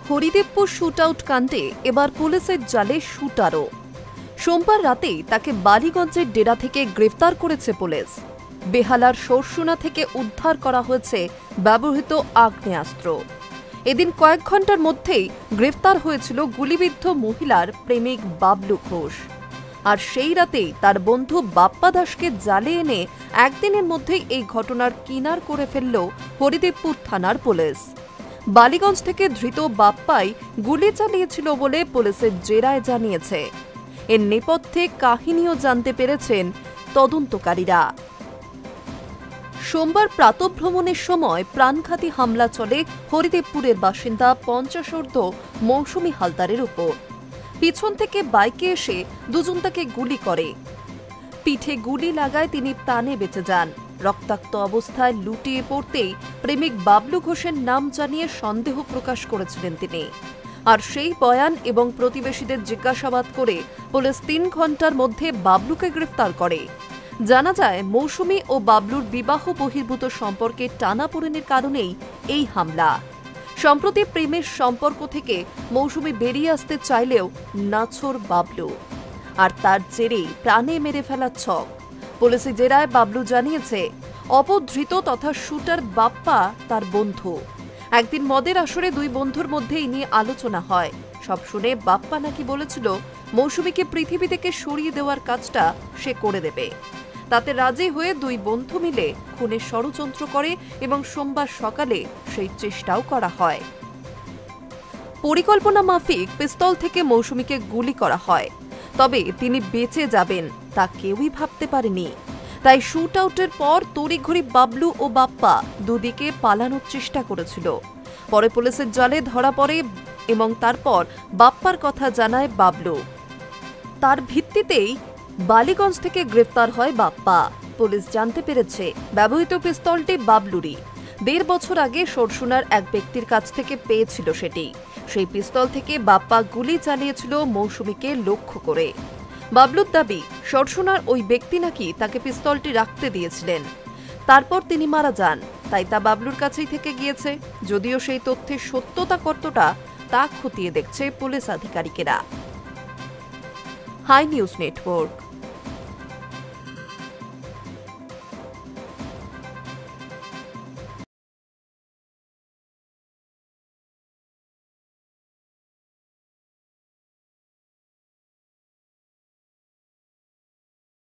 Haridevpur shootout কাণ্ডে এবার পুলিশের জালে শুটারও। সোমবার রাতেই তাকে বালিগঞ্জের ডেরা থেকে গ্রেফতার করেছে পুলিশ। বেহালার সরসুনা থেকে উদ্ধার করা হয়েছে ব্যবহৃত আগ্নেয়াস্ত্র। এদিন কয়েক ঘন্টার মধ্যেই গ্রেফতার হয়েছিল গুলিবিদ্ধ মহিলার প্রেমিক বাবলু ঘোষ। আর সেই রাতেই তার বন্ধু বাপ্পা দাসকে জালে এনে একদিনের মধ্যেই এই ঘটনার কিনার করে ফেলল হরিদেবপুর থানার পুলিশ। বালিগঞ্জ থেকে ধৃত বাপ্পাই গুলি চালিয়েছিল বলে পুলিশের জেরায় জানিয়েছে। এর নেপথ্যে কাহিনীও জানতে পেরেছেন তদন্তকারীরা। সোমবার প্রাতঃভ্রমণের সময় প্রাণঘাতী হামলা চলে হরিদেবপুরের বাসিন্দা 50 মৌসুমী হালদারের উপর। পিছন থেকে বাইকে এসে দুজন তাকে গুলি করে। পিঠে গুলি লাগায় তিনি প্রাণে বেঁচে যান। রক্তাক্ত অবস্থায় লুটিয়ে পড়তেই প্রেমিক বাবলু ঘোষের নাম জানিয়ে সন্দেহ প্রকাশ করেছিলেন তিনি। আর সেই বয়ান এবং প্রতিবেশীদের জিজ্ঞাসাবাদ করে পুলিশ 3 ঘন্টার মধ্যে বাবলুকে গ্রেফতার করে। জানা যায়, মৌসুমী ও বাবলুর বিবাহ বহির্ভূত সম্পর্কে টানাপোড়েনের কারণেই এই হামলা। সম্প্রতি প্রেমের সম্পর্ক থেকে মৌসুমী বেরিয়ে আসতে চাইলেও নাছোড় বাবলু, আর তার জেরেই প্রাণে মেরে ফেলার ছক। পুলিশি জেরায় বাবলু জানিয়েছে, অপধৃত তথা শুটার বাপ্পা তার বন্ধু। একদিন মদের আসরে 2 বন্ধুর মধ্যে এই নিয়ে আলোচনা হয়। সব শুনে বাপ্পা নাকি বলেছিল মৌসুমীকে পৃথিবী থেকে সরিয়ে দেওয়ার কাজটা সে করে দেবে। তাতে রাজি হয়ে 2 বন্ধু মিলে খুনের ষড়যন্ত্র করে এবং সোমবার সকালে সেই চেষ্টাও করা হয়। পরিকল্পনা মাফিক পিস্তল থেকে মৌসুমীকে গুলি করা হয়, তবে তিনি বেঁচে যাবেন তা কেউই ভাবতে পারেনি। তাই শুট আউটের পর তড়িঘড়ি বাবলু ও বাপ্পা দুদিকে পালানোর চেষ্টা করেছিল। পরে পুলিশের জালে ধরা পড়ে এবং তারপর বাপ্পার কথা জানায় বাবলু। তার ভিত্তিতেই বালিগঞ্জ থেকে গ্রেফতার হয় বাপ্পা। পুলিশ জানতে পেরেছে ব্যবহৃত পিস্তলটি বাবলুরই। 1.5 বছর আগে সরসুনার এক ব্যক্তির কাছ থেকে পেয়েছিল সেটি। সেই পিস্তল থেকে বাপ্পা গুলি চালিয়েছিল মৌসুমীকে লক্ষ্য করে। বাবলুর দাবি, সরসুনার ওই ব্যক্তি নাকি তাকে পিস্তলটি রাখতে দিয়েছিলেন। তারপর তিনি মারা যান, তাই তা বাবলুর কাছেই থেকে গিয়েছে। যদিও সেই তথ্যের সত্যতা কতটা তা খতিয়ে দেখছে পুলিশ আধিকারিকেরা। Hi News network.